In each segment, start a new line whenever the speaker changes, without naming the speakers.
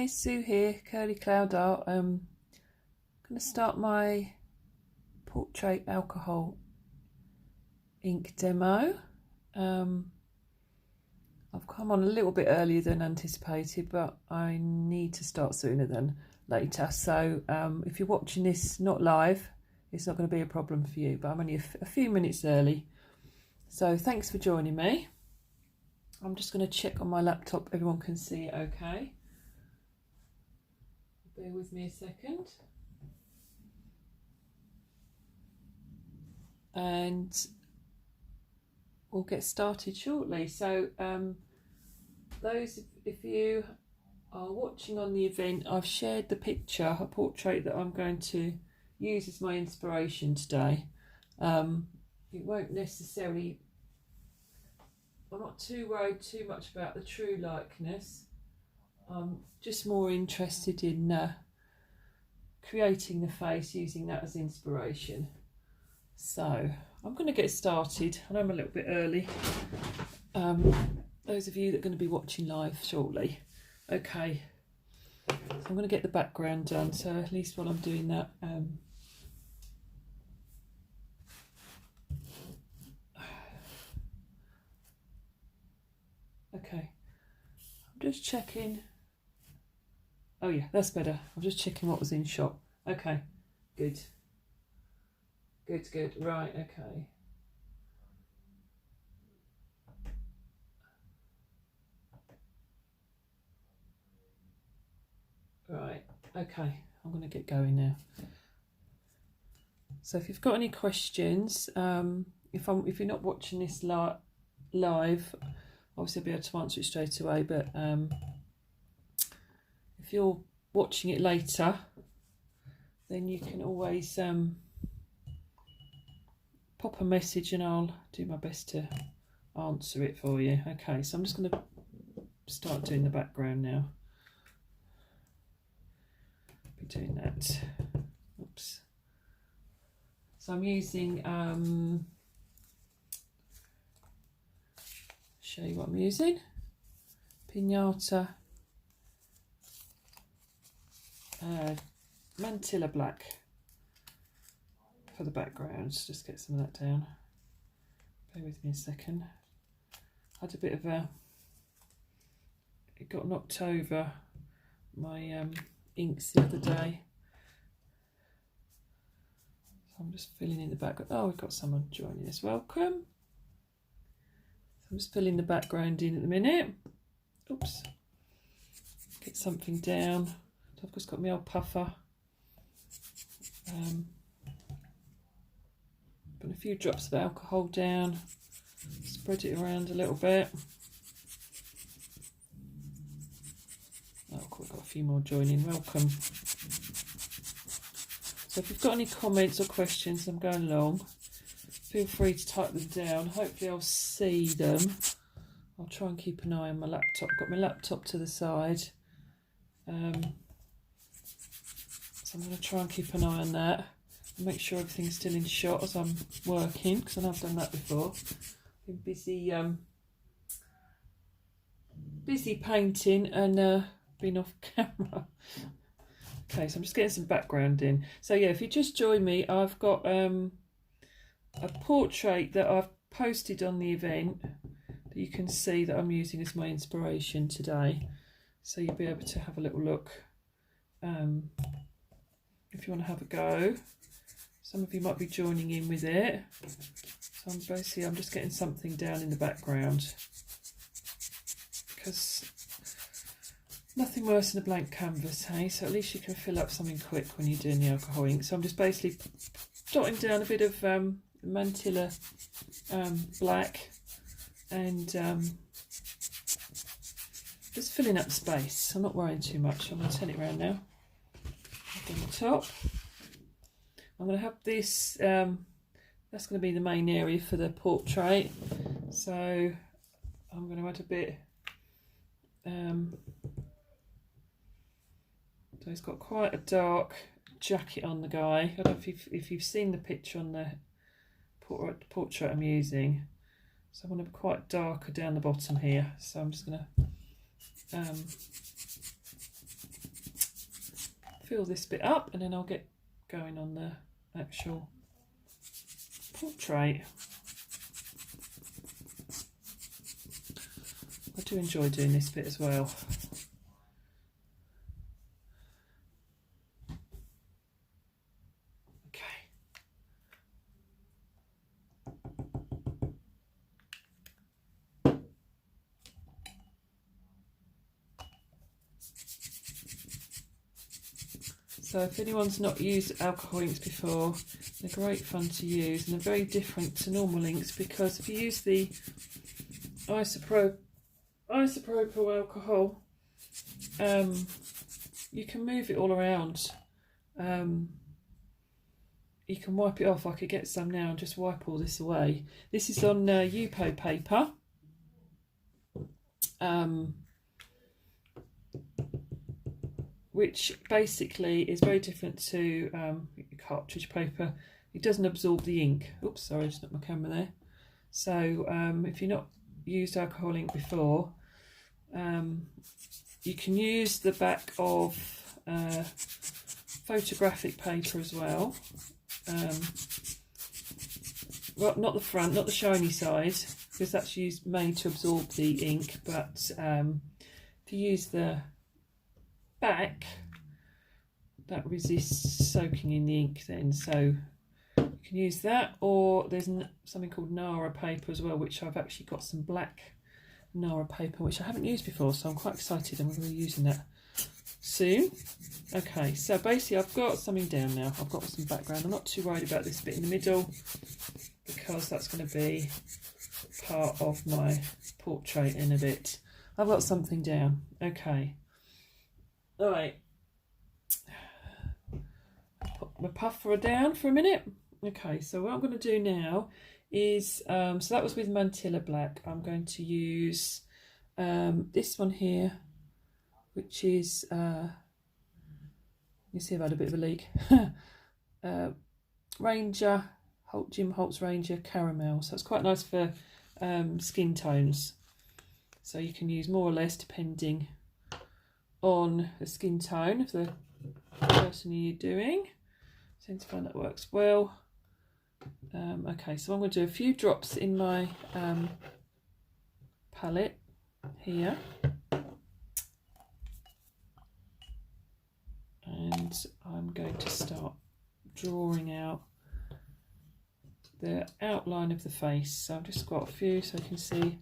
Hi, Sue here, Curly Cloud Art. I'm going to start my portrait alcohol ink demo. I've come on a little bit earlier than anticipated, but I need to start sooner than later. So if you're watching this not live, it's not going to be a problem for you, but I'm only a few minutes early. So thanks for joining me. I'm just going to check on my laptop everyone can see it okay. Bear with me a second. And we'll get started shortly. So if you are watching on the event, I've shared the picture, a portrait that I'm going to use as my inspiration today. It won't necessarily, I'm not too worried too much about the true likeness. I'm just more interested in creating the face, using that as inspiration. So I'm going to get started. I know I'm a little bit early. Those of you that are going to be watching live shortly. Okay, so I'm going to get the background done, so at least while I'm doing that, okay, I'm just checking. Oh yeah, that's better. I'm just checking what was in shot. Okay, good. Good. Right, okay. Right, okay. I'm going to get going now. So if you've got any questions, if you're not watching this live, obviously I'll be able to answer it straight away. But if you're watching it later, then you can always pop a message and I'll do my best to answer it for you. Okay, so I'm just going to start doing the background now. Be doing that. Oops. So I'm using, show you what I'm using. Pinata Mantilla Black for the backgrounds. Just get some of that down. Bear with me a second. I had a bit of it got knocked over my inks the other day. So I'm just filling in the background. Oh, we've got someone joining us. Welcome. So I'm just filling the background in at the minute. Oops. Get something down. I've just got my old puffer. Put a few drops of alcohol down. Spread it around a little bit. Oh, cool, we've got a few more joining. Welcome. So if you've got any comments or questions, I'm going along, feel free to type them down. Hopefully I'll see them. I'll try and keep an eye on my laptop. Got my laptop to the side. So I'm going to try and keep an eye on that and make sure everything's still in shot as I'm working, because I've done that before. Been busy painting and been off camera. Okay, so I'm just getting some background in. So yeah, if you just join me, I've got a portrait that I've posted on the event that you can see that I'm using as my inspiration today. So you'll be able to have a little look if you want to have a go. Some of you might be joining in with it. So I'm just getting something down in the background, because nothing worse than a blank canvas, hey? So at least you can fill up something quick when you're doing the alcohol ink. So I'm just basically jotting down a bit of Mantilla Black and just filling up space. I'm not worrying too much. I'm going to turn it around now. Up on the top. I'm going to have this, that's going to be the main area for the portrait. So I'm going to add a bit, so he's got quite a dark jacket on the guy. I don't know if you've seen the picture on the portrait I'm using. So I want to be quite darker down the bottom here. So I'm just going to fill this bit up and then I'll get going on the actual portrait. I do enjoy doing this bit as well. So if anyone's not used alcohol inks before, they're great fun to use, and they're very different to normal inks, because if you use the isopropyl alcohol, you can move it all around. You can wipe it off. I could get some now and just wipe all this away. This is on Yupo paper. Which basically is very different to cartridge paper. It doesn't absorb the ink. Oops, sorry, I just knocked my camera there. So if you've not used alcohol ink before, you can use the back of photographic paper as well. Well, not the front, not the shiny side, because that's made to absorb the ink, but if you use the back, that resists soaking in the ink then, so you can use that. Or there's something called Nara paper as well, which I've actually got some black Nara paper which I haven't used before, so I'm quite excited. I'm going to be using that soon. Okay, so basically I've got something down now. I've got some background. I'm not too worried about this bit in the middle, because that's going to be part of my portrait in a bit. I've got something down. Okay. All right, put my puffer down for a minute. Okay, so what I'm going to do now is, so that was with Mantilla Black. I'm going to use this one here, which is, you see I've had a bit of a leak, Ranger, Jim Holt's Ranger Caramel. So it's quite nice for skin tones. So you can use more or less depending on the skin tone of the person you're doing. I tend to find that works well. Okay, so I'm going to do a few drops in my palette here, and I'm going to start drawing out the outline of the face. So I've just got a few, so you can see,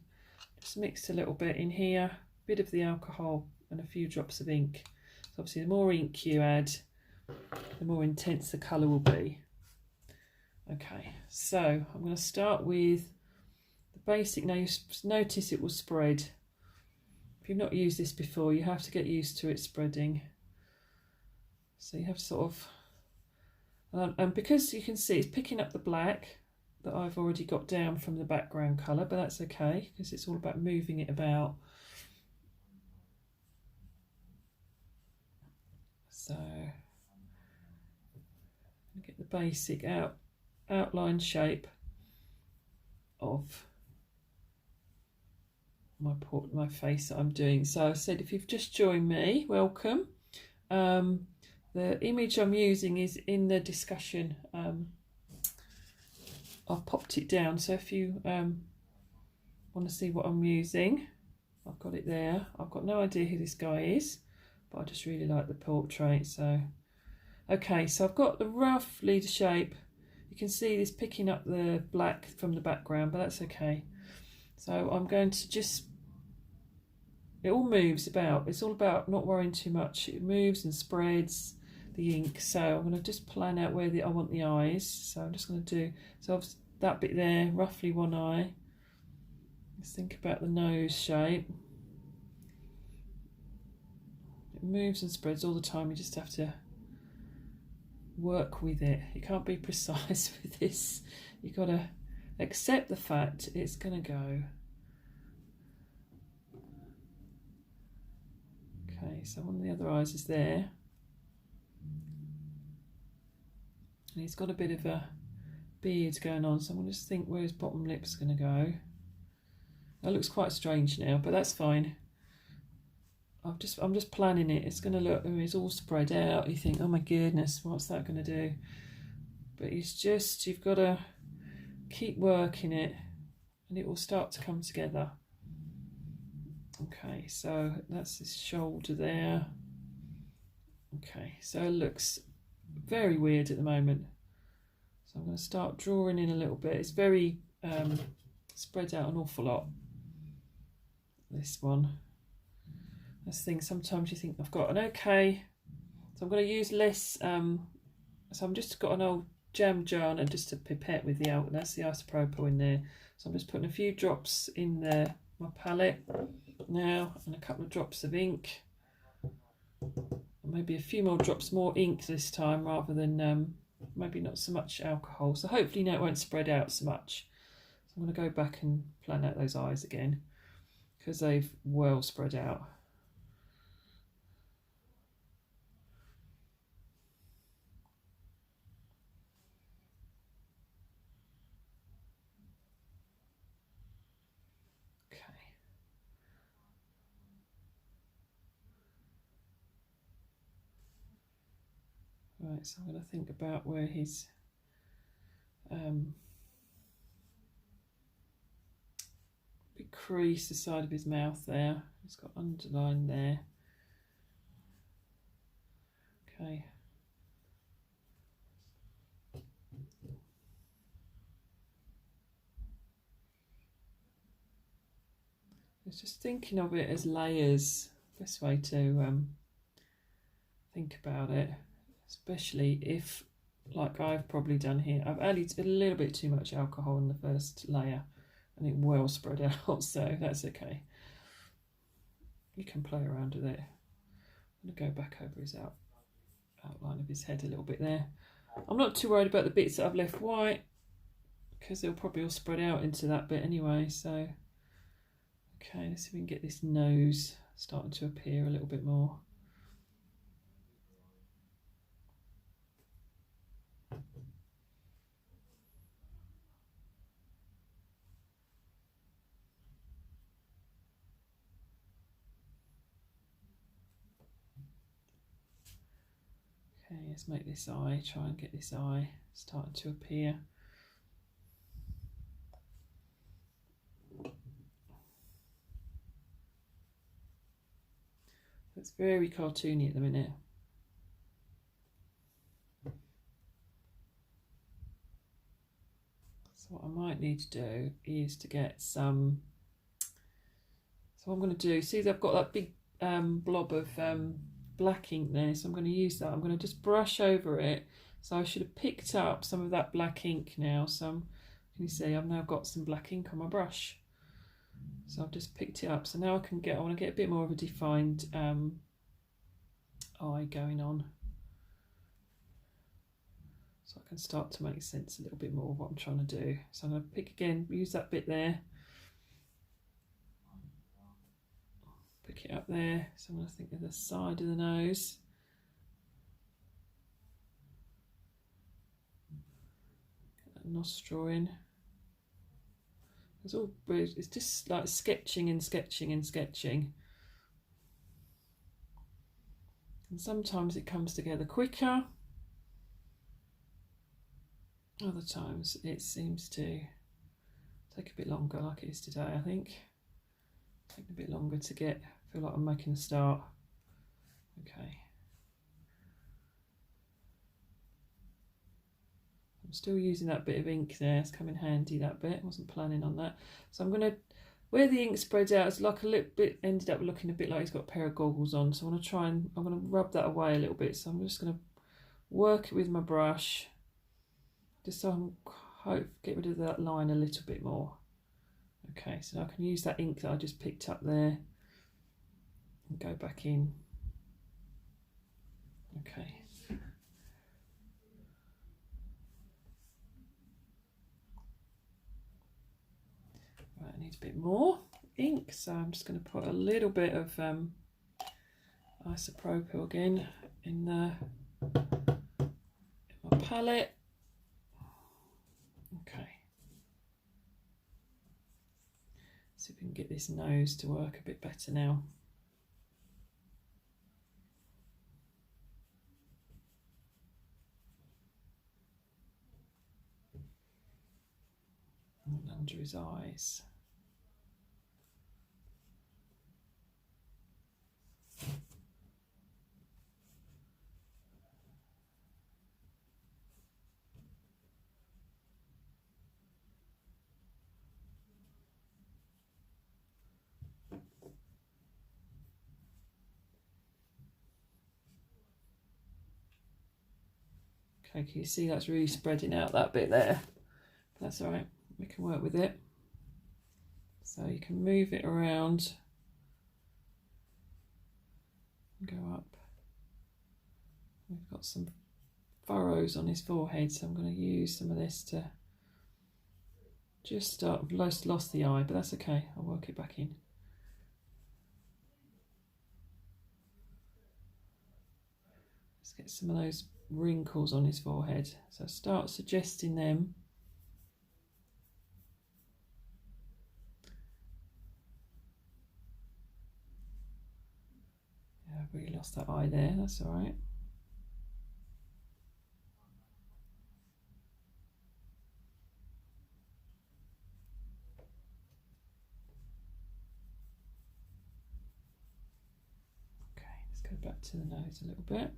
just mixed a little bit in here, a bit of the alcohol and a few drops of ink. So obviously the more ink you add, the more intense the colour will be. Okay, so I'm going to start with the basic. Now you notice it will spread. If you've not used this before, you have to get used to it spreading. So you have to sort of, and because you can see it's picking up the black that I've already got down from the background colour, but that's okay, because it's all about moving it about. So get the basic outline shape of my face that I'm doing. So I said, if you've just joined me, welcome. The image I'm using is in the discussion. I've popped it down, so if you want to see what I'm using, I've got it there. I've got no idea who this guy is, but I just really like the portrait. So okay, so I've got the roughly the shape. You can see this picking up the black from the background, but that's okay. So I'm going to just, it all moves about. It's all about not worrying too much. It moves and spreads the ink. So I'm going to just plan out where I want the eyes. So I'm just going to do, so that bit there, roughly one eye. Let's think about the nose shape. It moves and spreads all the time. You just have to work with it. You can't be precise with this. You've got to accept the fact it's going to go. Okay, so one of the other eyes is there. And he's got a bit of a beard going on, so I'm going to just think where his bottom lip's going to go. That looks quite strange now, but that's fine. I'm just planning it. It's going to look, it's all spread out. You think, oh my goodness, what's that going to do? But it's just, you've got to keep working it and it will start to come together. Okay, so that's his shoulder there. Okay, so it looks very weird at the moment. So I'm going to start drawing in a little bit. It's very spread out an awful lot, this one. This thing, sometimes you think I've got an okay. So I'm going to use less, so I'm just got an old jam jar and just a pipette with that's the isopropyl in there. So I'm just putting a few drops in there, my palette now, and a couple of drops of ink. Maybe a few more drops more ink this time rather than maybe not so much alcohol. So hopefully now it won't spread out so much. So I'm going to go back and plan out those eyes again because they've well spread out. Right, so I'm going to think about where his big crease, the side of his mouth there. It's got underline there. Okay. It's just thinking of it as layers. Best way to think about it, especially if, like I've probably done here, I've added a little bit too much alcohol in the first layer and it well spread out, so that's okay. You can play around with it. I'm going to go back over his outline of his head a little bit there. I'm not too worried about the bits that I've left white because they'll probably all spread out into that bit anyway. So, okay, let's see if we can get this nose starting to appear a little bit more. Okay, let's make this eye, try and get this eye starting to appear. It's very cartoony at the minute. So what I might need to do is to get some, so what I'm going to do, see I've got that big blob of black ink there, so I'm going to use that. I'm going to just brush over it. So I should have picked up some of that black ink now. So can you see I've now got some black ink on my brush. So I've just picked it up. So now I want to get a bit more of a defined eye going on. So I can start to make sense a little bit more of what I'm trying to do. So I'm going to pick again, use that bit there. Pick it up there. So I'm going to think of the side of the nose. Get that nostril in. It's just like sketching and sketching and sketching. And sometimes it comes together quicker. Other times it seems to take a bit longer, like it is today, I think. Take a bit longer to feel like I'm making a start. Okay. I'm still using that bit of ink there, it's come in handy, that bit. I wasn't planning on that. So I'm going to, where the ink spreads out, it's like a little bit, ended up looking a bit like he's got a pair of goggles on. So I want to try and, I'm going to rub that away a little bit. So I'm just going to work it with my brush, just so I get rid of that line a little bit more. Okay, so I can use that ink that I just picked up there and go back in. Okay. Right, I need a bit more ink, so I'm just going to put a little bit of isopropyl again in my palette. Okay. See if we can get this nose to work a bit better now. And under his eyes. Okay, can you see that's really spreading out that bit there? That's all right, we can work with it. So you can move it around and go up. We've got some furrows on his forehead, so I'm going to use some of this to just start. I've lost the eye, but that's okay, I'll work it back in. Let's get some of those wrinkles on his forehead, so start suggesting them. Yeah, I've really lost that eye there, that's all right. Okay, let's go back to the nose a little bit.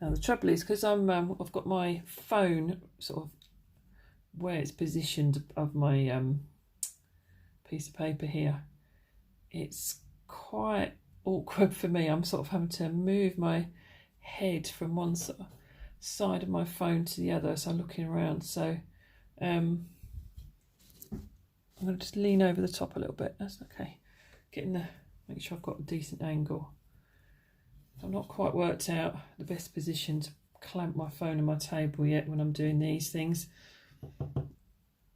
Now the trouble is, because I've got my phone sort of where it's positioned of my piece of paper here, it's quite awkward for me. I'm sort of having to move my head from one side of my phone to the other, so I'm looking around. So I'm going to just lean over the top a little bit. That's okay. Make sure I've got a decent angle. I've not quite worked out the best position to clamp my phone on my table yet when I'm doing these things.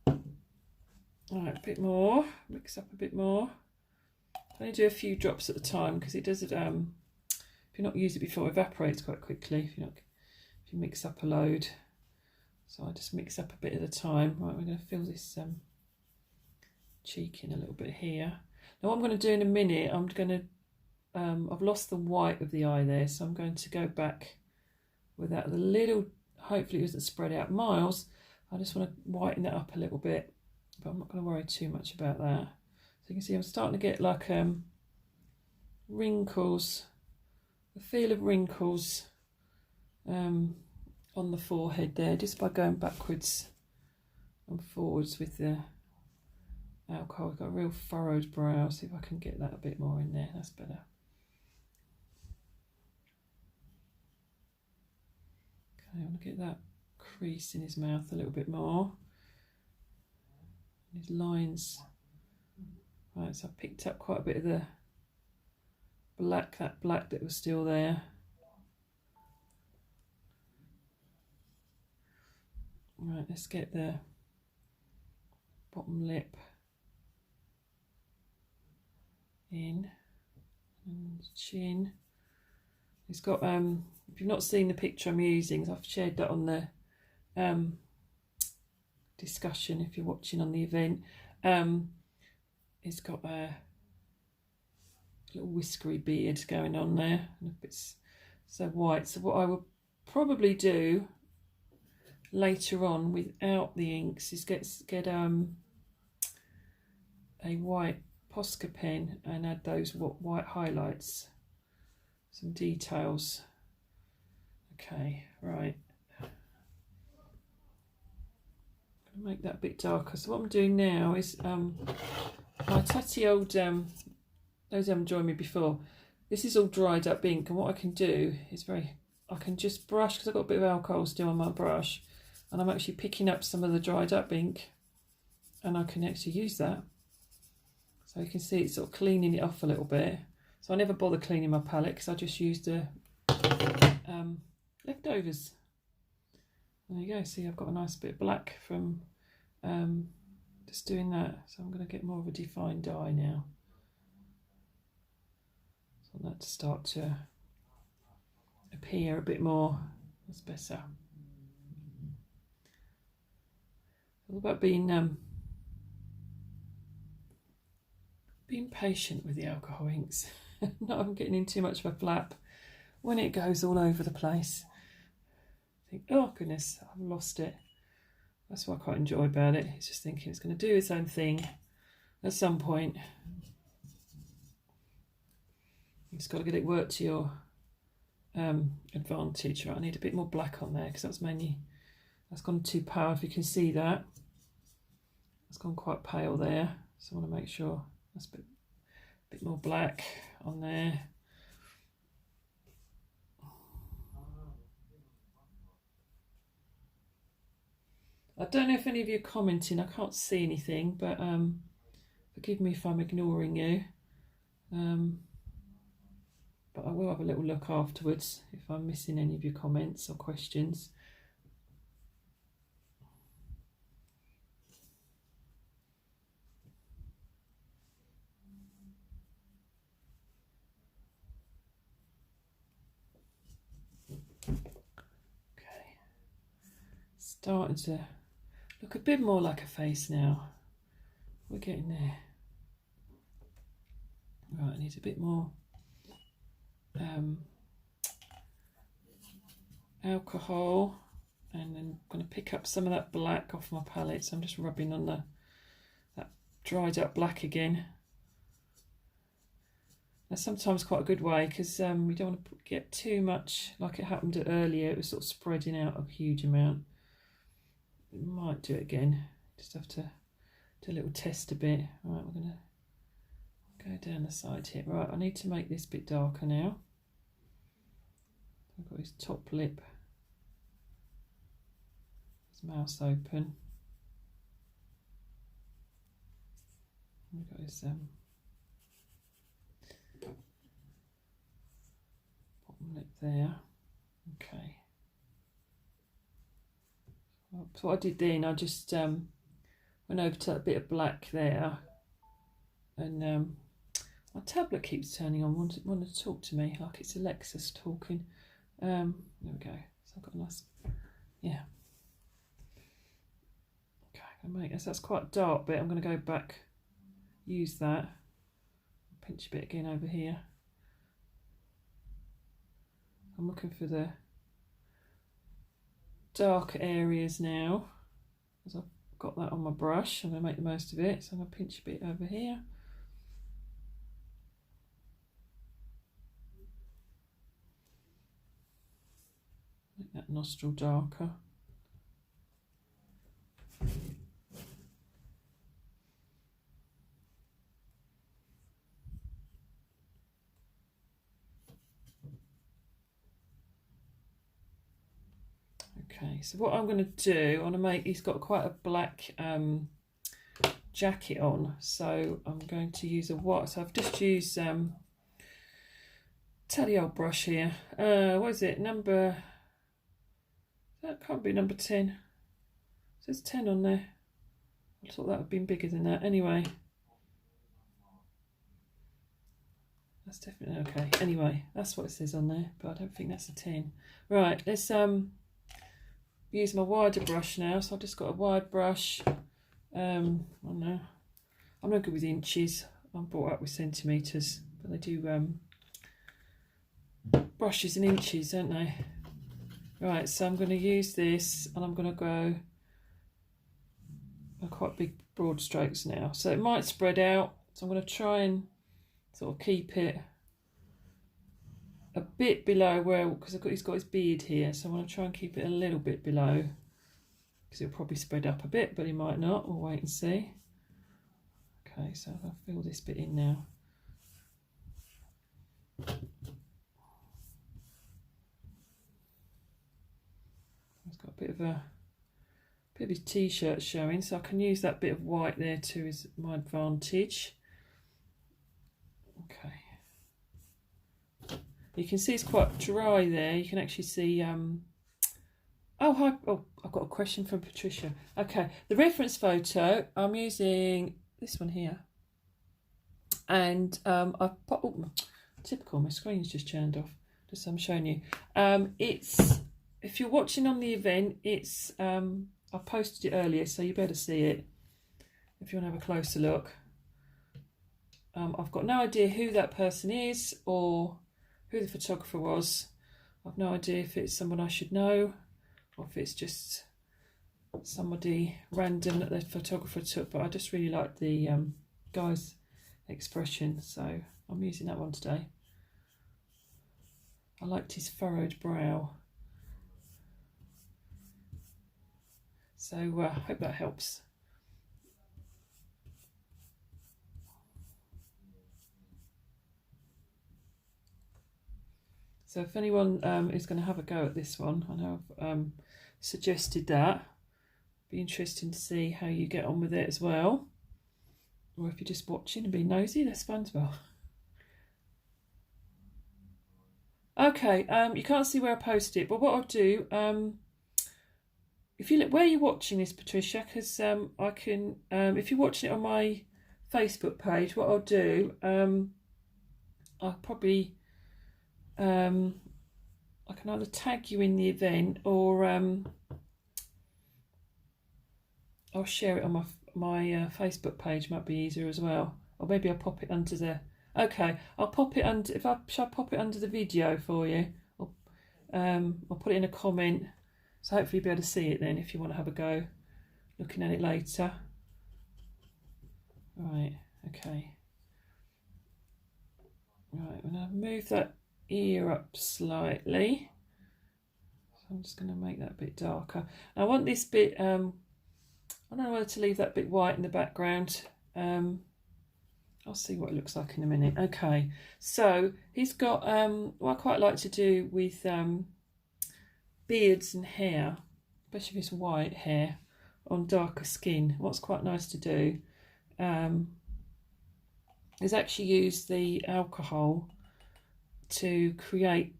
All right, a bit more, mix up a bit more. I only do a few drops at a time because it does it. If you're not used it before, it evaporates quite quickly. If you mix up a load, so I just mix up a bit at a time. Right, we're going to fill this cheek in a little bit here. Now, what I'm going to do in a minute, I'm going to. I've lost the white of the eye there, so I'm going to go back with that. The little, hopefully it doesn't spread out miles. I just want to whiten that up a little bit, but I'm not going to worry too much about that. So you can see I'm starting to get like wrinkles, the feel of wrinkles on the forehead there, just by going backwards and forwards with the alcohol. I've got a real furrowed brow. See if I can get that a bit more in there. That's better. Okay, I want to get that crease in his mouth a little bit more. His lines. Right, so I picked up quite a bit of the black, that black that was still there. Right, let's get the bottom lip in and chin. It's got if you've not seen the picture I'm using, I've shared that on the discussion if you're watching on the event. It's got a little whiskery beard going on there, and if it's so white. So what I will probably do later on without the inks is get a white Posca pen and add those white highlights, some details. Okay, right. I'm going to make that a bit darker. So what I'm doing now is my tatty old, those who haven't joined me before, this is all dried up ink, and what I can do is I can just brush, because I've got a bit of alcohol still on my brush, and I'm actually picking up some of the dried up ink, and I can actually use that. So you can see it's sort of cleaning it off a little bit. So I never bother cleaning my palette because I just use the leftovers. There you go. See, I've got a nice bit of black from just doing that. So I'm going to get more of a defined eye now. So I want that to start to appear a bit more. That's better. All about being being patient with the alcohol inks. Not I'm getting in too much of a flap when it goes all over the place. I think, oh goodness, I've lost it. That's what I quite enjoy about it. It's just thinking it's going to do its own thing at some point. You just got to get it worked to your advantage. Right, I need a bit more black on there because that's gone too pale. If you can see that, it's gone quite pale there. So I want to make sure that's a bit more black on there. I don't know if any of you are commenting. I can't see anything, but forgive me if I'm ignoring you. But I will have a little look afterwards if I'm missing any of your comments or questions. Okay, starting to look a bit more like a face now. We're getting there. Right, I need a bit more alcohol, and then I'm going to pick up some of that black off my palette. So I'm just rubbing on that dried up black again. That's sometimes quite a good way because we don't want to get too much like it happened earlier. It was sort of spreading out a huge amount. We might do it again. Just have to do a little test a bit. Right, we're going to go down the side here. Right, I need to make this a bit darker now. I've got his top lip, his mouth open. We've got his bottom lip there. Okay. So what I did then, I just went over to a bit of black there, and my tablet keeps turning on, wanting to talk to me like it's Alexis talking. There we go. So I've got a nice, yeah. Okay, I'm gonna make this. That's quite a dark bit. I'm going to go back, use that, pinch a bit again over here. I'm looking for the dark areas now, as I've got that on my brush. I'm going to make the most of it, so I'm going to pinch a bit over here. Make that nostril darker. Okay, so what I'm going to do, I want to make, he's got quite a black jacket on, so I'm going to use a white. So I've just used tally old brush here. What is it? Number, that can't be number 10. It says 10 on there. I thought that would have been bigger than that. Anyway, that's definitely okay. Anyway, that's what it says on there, but I don't think that's a 10. Right, let's use my wider brush now. So I've just got a wide brush. I don't know, I'm not good with inches. I'm brought up with centimetres, but they do brushes in inches, don't they? Right, so I'm going to use this, and I'm going to go quite big broad strokes now. So it might spread out, so I'm going to try and sort of keep it a bit below where, because he's got his beard here, so I want to try and keep it a little bit below, because it'll probably spread up a bit, but he might not. We'll wait and see. Okay, so I'll fill this bit in now. He's got a bit of his t-shirt showing, so I can use that bit of white there to my advantage. Okay. You can see it's quite dry there. You can actually see oh hi, oh, I've got a question from Patricia. Okay, the reference photo, I'm using this one here, and I've put, oh, typical, my screen's just turned off, just so I'm showing you. It's, if you're watching on the event, it's I posted it earlier, so you better see it if you want to have a closer look. I've got no idea who that person is or who the photographer was. I've no idea if it's someone I should know or if it's just somebody random that the photographer took, but I just really like the guy's expression, so I'm using that one today. I liked his furrowed brow. So I hope that helps. So if anyone is going to have a go at this one, I know I've suggested that. Be interesting to see how you get on with it as well. Or if you're just watching and being nosy, that's fun as well. Okay, you can't see where I posted it, but what I'll do, if you look where you're watching this, Patricia, because I can, if you're watching it on my Facebook page, what I'll do, I'll probably, I can either tag you in the event or I'll share it on my Facebook page. Might be easier as well, or maybe I'll pop it under the. Okay, I'll pop it under. Shall I pop it under the video for you? Or, I'll put it in a comment, so hopefully you'll be able to see it then if you want to have a go looking at it later. Right. Okay. Right. I'm gonna move that ear up slightly. So I'm just going to make that a bit darker. I want this bit. I don't know whether to leave that bit white in the background. I'll see what it looks like in a minute. Okay, so he's got what I quite like to do with beards and hair, especially if it's white hair on darker skin. What's quite nice to do is actually use the alcohol to create.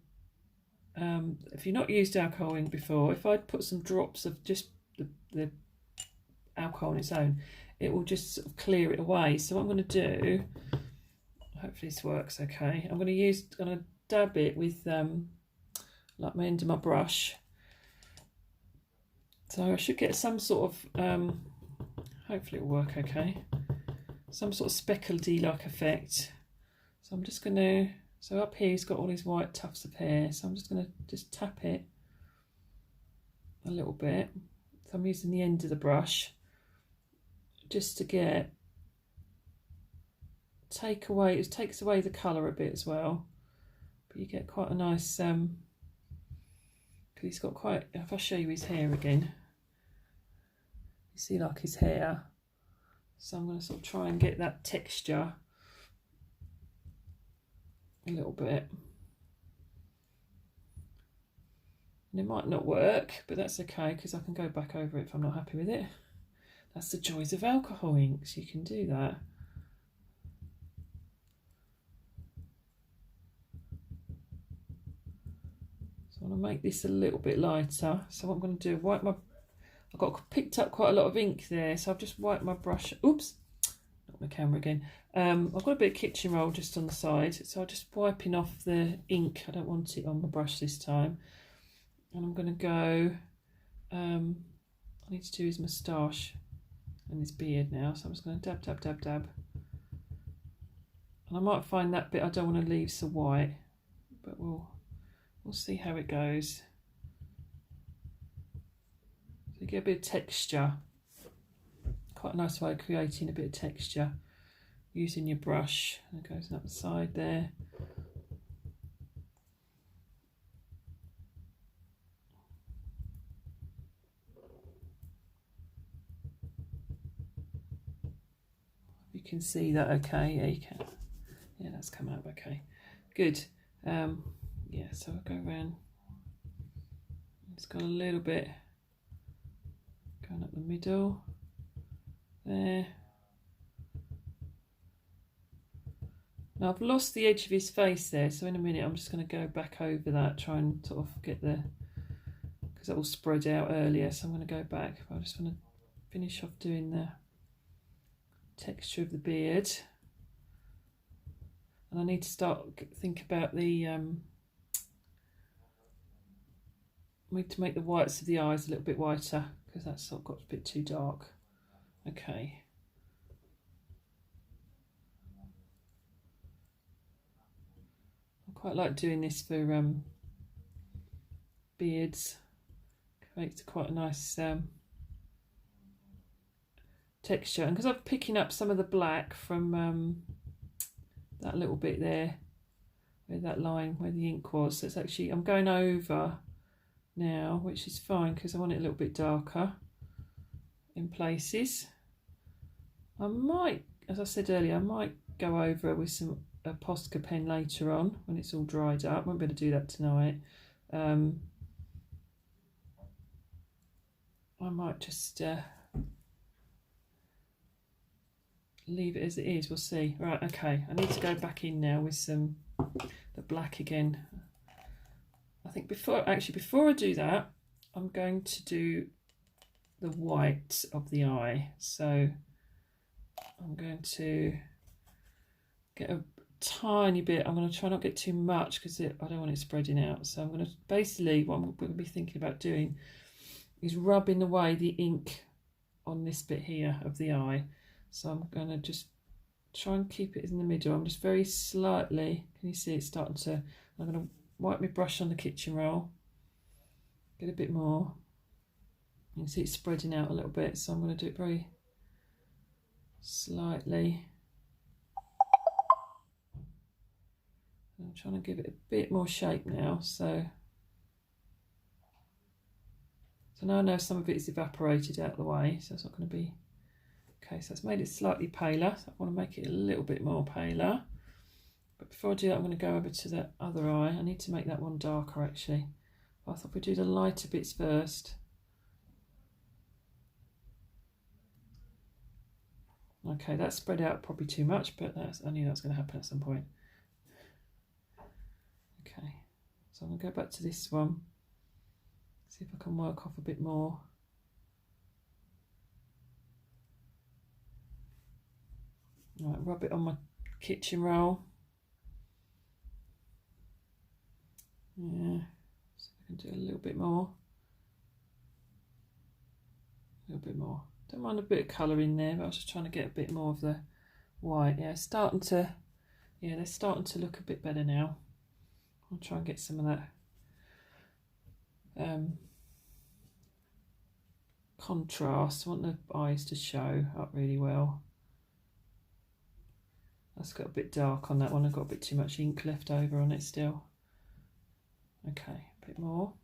If you've not used alcohol ink before, if I'd put some drops of just the alcohol on its own, it will just sort of clear it away. So what I'm going to do, hopefully this works okay, I'm going to dab it with like my end of my brush. So I should get some sort of hopefully it'll work okay, some sort of speckledy like effect. So I'm just going to, so up here he's got all these white tufts of hair, so I'm just going to just tap it a little bit. So I'm using the end of the brush just to get, it takes away the colour a bit as well, but you get quite a nice, because he's got quite, if I show you his hair again, you see like his hair, so I'm going to sort of try and get that texture a little bit, and it might not work, but that's okay because I can go back over it if I'm not happy with it. That's the joys of alcohol inks, you can do that. So I want to make this a little bit lighter. So what I'm going to do, I've picked up quite a lot of ink there, so I've just wiped my brush. Oops, not my camera again. I've got a bit of kitchen roll just on the side, so I'm just wiping off the ink. I don't want it on my brush this time. And I'm going to go, I need to do his moustache and his beard now, so I'm just going to dab, dab, dab, dab. And I might find that bit I don't want to leave so white, but we'll see how it goes. So you get a bit of texture. Quite a nice way of creating a bit of texture using your brush. And it goes up the side there. You can see that okay. Yeah, you can. Yeah, that's come out okay. Good. Yeah, so I'll go around. It's got a little bit going up the middle there. Now I've lost the edge of his face there, so in a minute I'm just going to go back over that, try and sort of get the, because that all spread out earlier, so I'm going to go back. I just want to finish off doing the texture of the beard, and I need to think about the need to make the whites of the eyes a little bit whiter because that's sort of got a bit too dark. Okay. quite like doing this for beards. Creates quite a nice texture, and because I'm picking up some of the black from that little bit there where that line where the ink was, so it's actually, I'm going over now, which is fine because I want it a little bit darker in places. I might, as I said earlier, I might go over with a Posca pen later on when it's all dried up. I won't be able to do that tonight. I might just leave it as it is, we'll see. Right, okay, I need to go back in now with the black again. I think before I do that, I'm going to do the white of the eye. So I'm going to get a tiny bit, I'm going to try not get too much because I don't want it spreading out. So I'm going to, basically what I'm going to be thinking about doing is rubbing away the ink on this bit here of the eye. So I'm going to just try and keep it in the middle. I'm just very slightly, can you see it's starting to, I'm going to wipe my brush on the kitchen roll, get a bit more. You can see it's spreading out a little bit, so I'm going to do it very slightly. I'm trying to give it a bit more shape now, so now I know some of it is evaporated out of the way, so it's not going to be okay. So it's made it slightly paler, so I want to make it a little bit more paler. But before I do that, I'm going to go over to the other eye. I need to make that one darker actually. I thought we'd do the lighter bits first. Okay, that's spread out probably too much, but I knew that was going to happen at some point. Okay, so I'm going to go back to this one. See if I can work off a bit more. Right, rub it on my kitchen roll. Yeah, so I can do a little bit more. A little bit more. Don't mind a bit of colour in there, but I was just trying to get a bit more of the white. Yeah, starting to, yeah, they're starting to look a bit better now. I'll try and get some of that contrast. I want the eyes to show up really well. That's got a bit dark on that one. I've got a bit too much ink left over on it still. Okay, a bit more.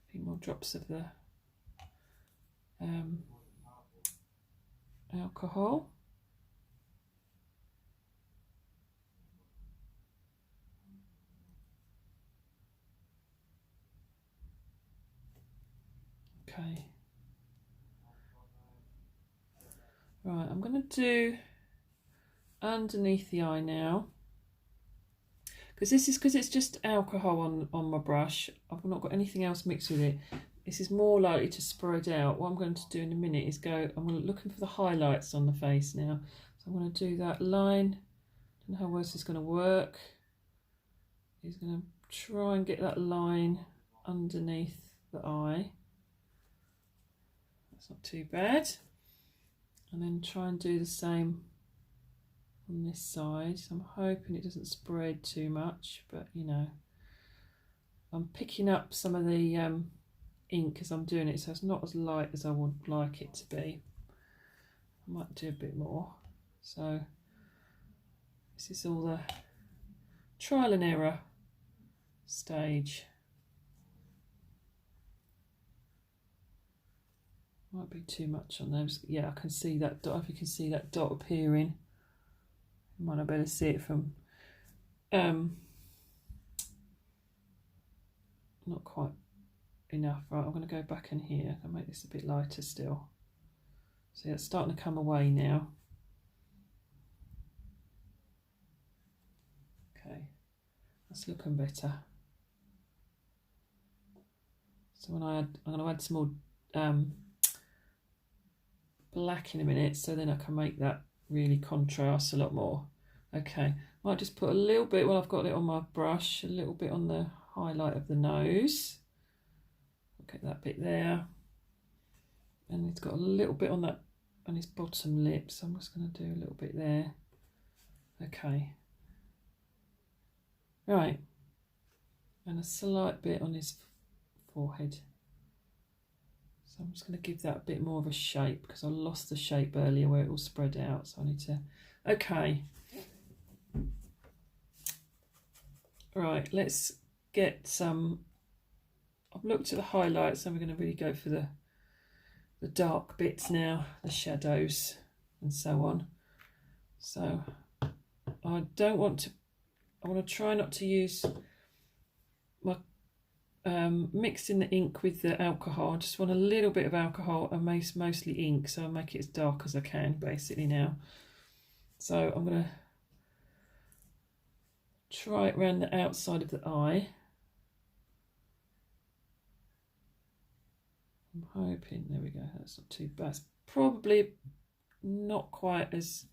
A few more drops of the alcohol. Okay. Right, I'm going to do underneath the eye now, because it's just alcohol on my brush. I've not got anything else mixed with it. This is more likely to spread out. What I'm going to do in a minute is looking for the highlights on the face now. So I'm going to do that line. I don't know how well this is going to work. He's going to try and get that line underneath the eye. That's not too bad. And then try and do the same on this side. So I'm hoping it doesn't spread too much, but you know, I'm picking up some of the ink as I'm doing it, so it's not as light as I would like it to be. I might do a bit more. So this is all the trial and error stage. Might be too much on those. Yeah, I can see that dot. If you can see that dot appearing, you might not better see it from not quite enough. Right, I'm going to go back in here and make this a bit lighter still. See, it's starting to come away now. Okay, that's looking better. So I'm going to add some more black in a minute, so then I can make that really contrast a lot more. Okay, might just put a little bit, well, I've got it on my brush, a little bit on the highlight of the nose. Get that bit there, and it's got a little bit on that on his bottom lip, so I'm just going to do a little bit there. Okay, Right, and a slight bit on his forehead. So I'm just going to give that a bit more of a shape because I lost the shape earlier where it all spread out. So I need to, okay. Right, let's get some, I've looked at the highlights and we're going to really go for the dark bits now, the shadows and so on. So I don't want to, I want to try not to use my mixing the ink with the alcohol. I just want a little bit of alcohol and mostly ink, so I'll make it as dark as I can basically now. So I'm going to try it around the outside of the eye. I'm hoping, there we go, that's not too bad. It's probably not quite as,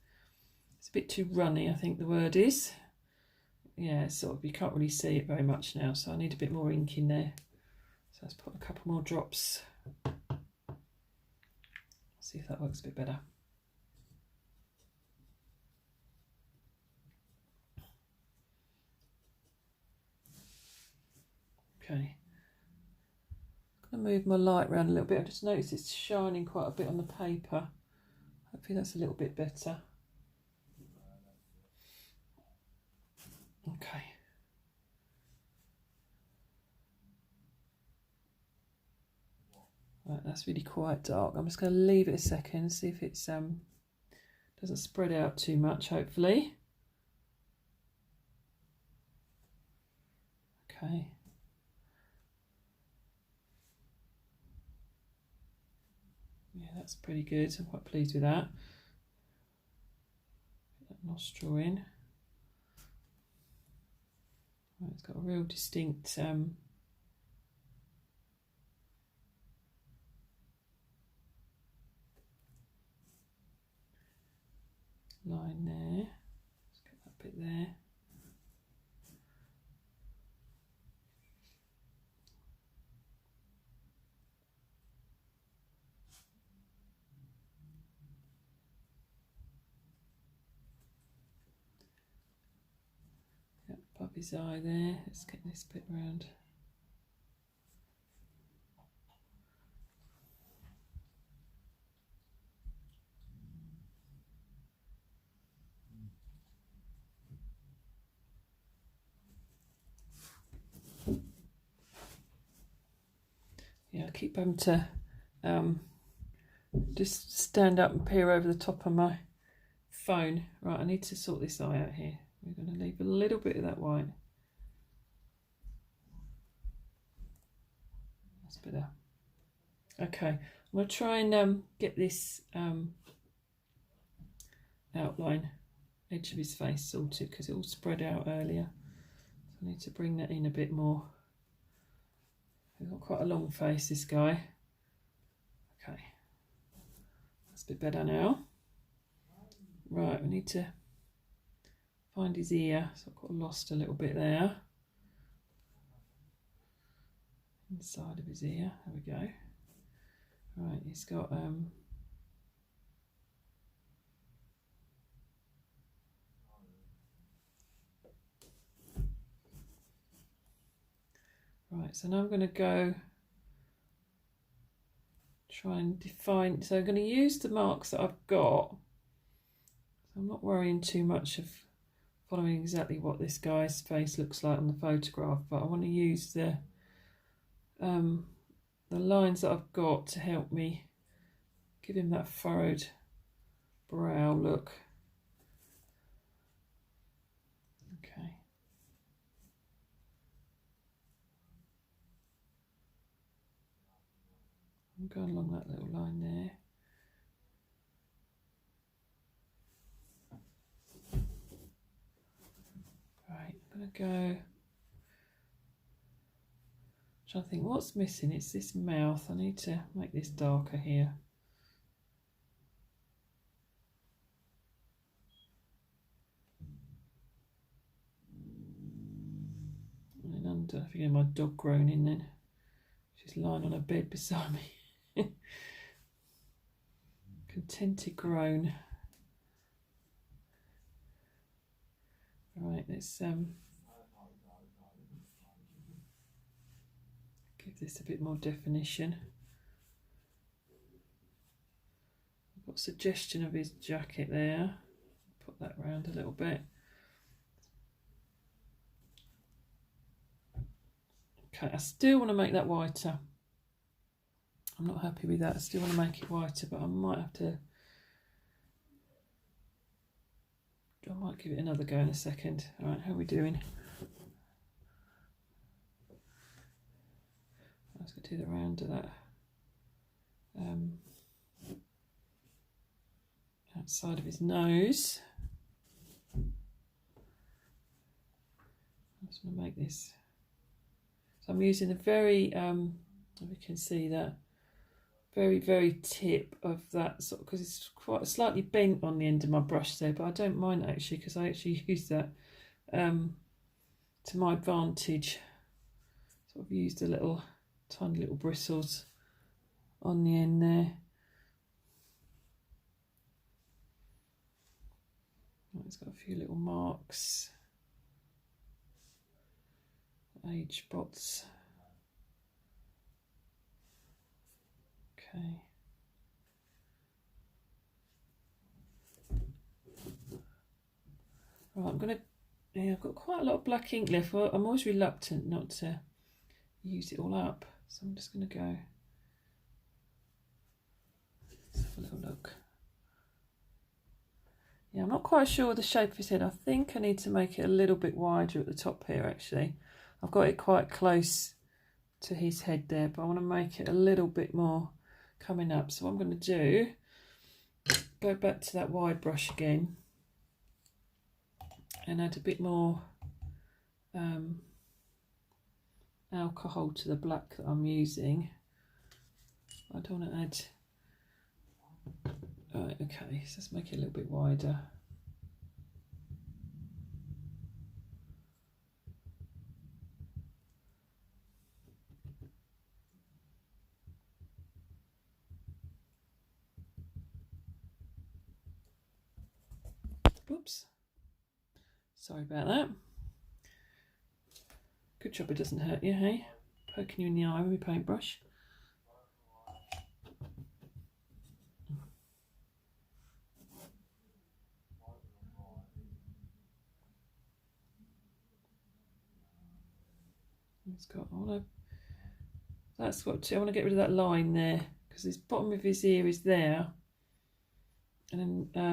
it's a bit too runny, I think the word is. Yeah, sort of, you can't really see it very much now, so I need a bit more ink in there. So let's put a couple more drops. See if that works a bit better. Okay. I'm going to move my light around a little bit. I just noticed it's shining quite a bit on the paper. Hopefully that's a little bit better. Okay. Right, that's really quite dark. I'm just going to leave it a second, see if it's doesn't spread out too much, hopefully. Okay. Yeah, that's pretty good. I'm quite pleased with that. Get that nostril in. Right, it's got a real distinct line there. Let's get that bit there. Yep, above his eye there. Let's get this bit round. Yeah, I keep having to just stand up and peer over the top of my phone. Right, I need to sort this eye out here. We're going to leave a little bit of that white. That's better. Okay, I'm going to try and get this outline, edge of his face sorted because it all spread out earlier. So I need to bring that in a bit more. He's got quite a long face, this guy. Okay, that's a bit better now. Right, we need to find his ear. So I've got lost a little bit there. Inside of his ear, there we go. Right, he's got right, so now I'm going to go try and define, so I'm going to use the marks that I've got. So I'm not worrying too much of following exactly what this guy's face looks like on the photograph, but I want to use the lines that I've got to help me give him that furrowed brow look. Okay. I'm going along that little line there. Right, I'm going to go, trying to think what's missing. It's this mouth. I need to make this darker here. And under, I think my dog groaning then. She's lying on a bed beside me. Contented groan. Right, let's this a bit more definition. I've got a suggestion of his jacket there. Put that around a little bit. Okay, I still want to make that whiter. I'm not happy with that. I still want to make it whiter, but I might have to... I might give it another go in a second. All right, how are we doing? I was going to do the round of that outside of his nose. I just want to make this. So I'm using a very, if you can see that, very tip of that sort of, because it's quite slightly bent on the end of my brush there, but I don't mind actually, because I actually use that to my advantage. Sort of used a little tiny little bristles on the end there. It's got a few little marks, age spots. Okay. Right, I'm gonna. Yeah, I've got quite a lot of black ink left. Well, I'm always reluctant not to use it all up, so I'm just gonna go. Let's have a little look. Yeah, I'm not quite sure of the shape of his head. I think I need to make it a little bit wider at the top here, actually. I've got it quite close to his head there, but I want to make it a little bit more coming up. So what I'm going to do, go back to that wide brush again and add a bit more alcohol to the black that I'm using. I don't want to add... Right, okay, so let's make it a little bit wider. Oops, sorry about that. Good job it doesn't hurt you, hey? Poking you in the eye with my paintbrush. It's got all that's what I want to get rid of that line there, because his bottom of his ear is there, and then I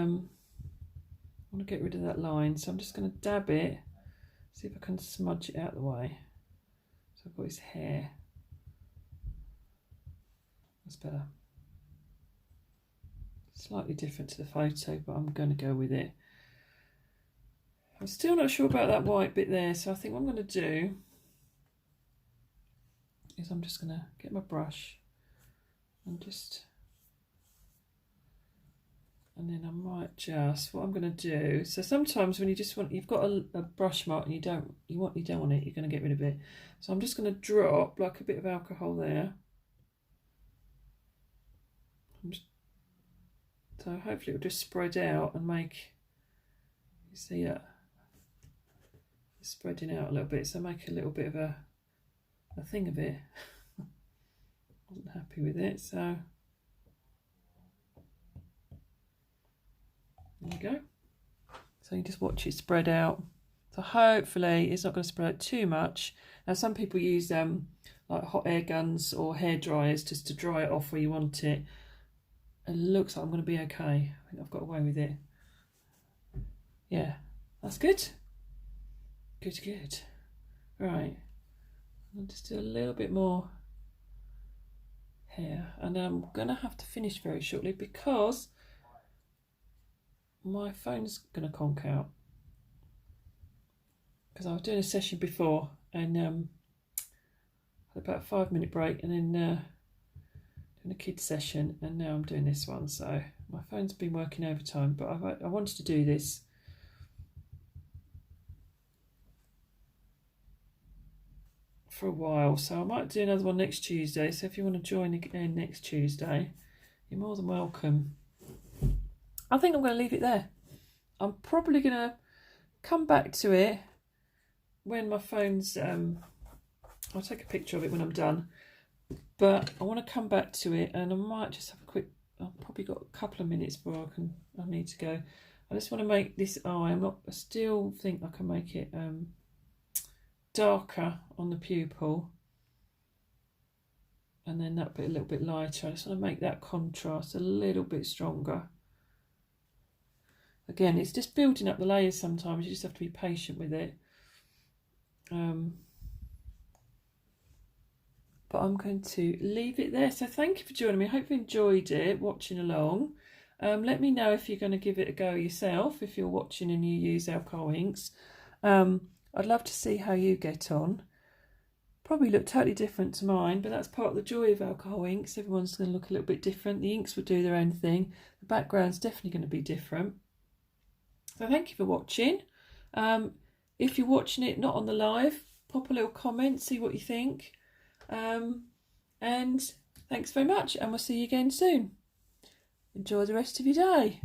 want to get rid of that line, so I'm just going to dab it, see if I can smudge it out of the way. So I've got his hair. That's better. Slightly different to the photo, but I'm going to go with it. I'm still not sure about that white bit there, so I think what I'm going to do is I'm just going to get my brush and then I might just, what I'm going to do, so sometimes when you just want, you've got a brush mark and you don't want it, you're going to get rid of it. So I'm just going to drop like a bit of alcohol there. So hopefully it'll just spread out and make, you see that, it's spreading out a little bit, so make a little bit of a thing of it. Wasn't happy with it, so there you go. So you just watch it spread out. So hopefully it's not going to spread out too much. Now some people use like hot air guns or hair dryers just to dry it off where you want it. It looks like I'm going to be okay. I think I've got away with it. Yeah, that's good. Good. Right. I'll just do a little bit more here, and I'm gonna have to finish very shortly because my phone's gonna conk out, because I was doing a session before and had about a 5-minute break, and then doing a kids session, and now I'm doing this one. So my phone's been working overtime, but I wanted to do this. For a while, so I might do another one next Tuesday, so if you want to join again next Tuesday, you're more than welcome. I think I'm going to leave it there. I'm probably going to come back to it when my phone's I'll take a picture of it when I'm done, But I want to come back to it, and I might just have a quick. I've probably got a couple of minutes before I need to go. I just want to make this eye. I still think I can make it darker on the pupil, and then that bit a little bit lighter. I just want to make that contrast a little bit stronger. Again, it's just building up the layers sometimes. You just have to be patient with it. But I'm going to leave it there. So thank you for joining me. I hope you enjoyed it, watching along. Let me know if you're going to give it a go yourself, if you're watching and you use alcohol inks. I'd love to see how you get on. Probably look totally different to mine, but that's part of the joy of alcohol inks. Everyone's going to look a little bit different. The inks will do their own thing. The background's definitely going to be different. So thank you for watching. If you're watching it not on the live, pop a little comment, see what you think. And thanks very much, and we'll see you again soon. Enjoy the rest of your day.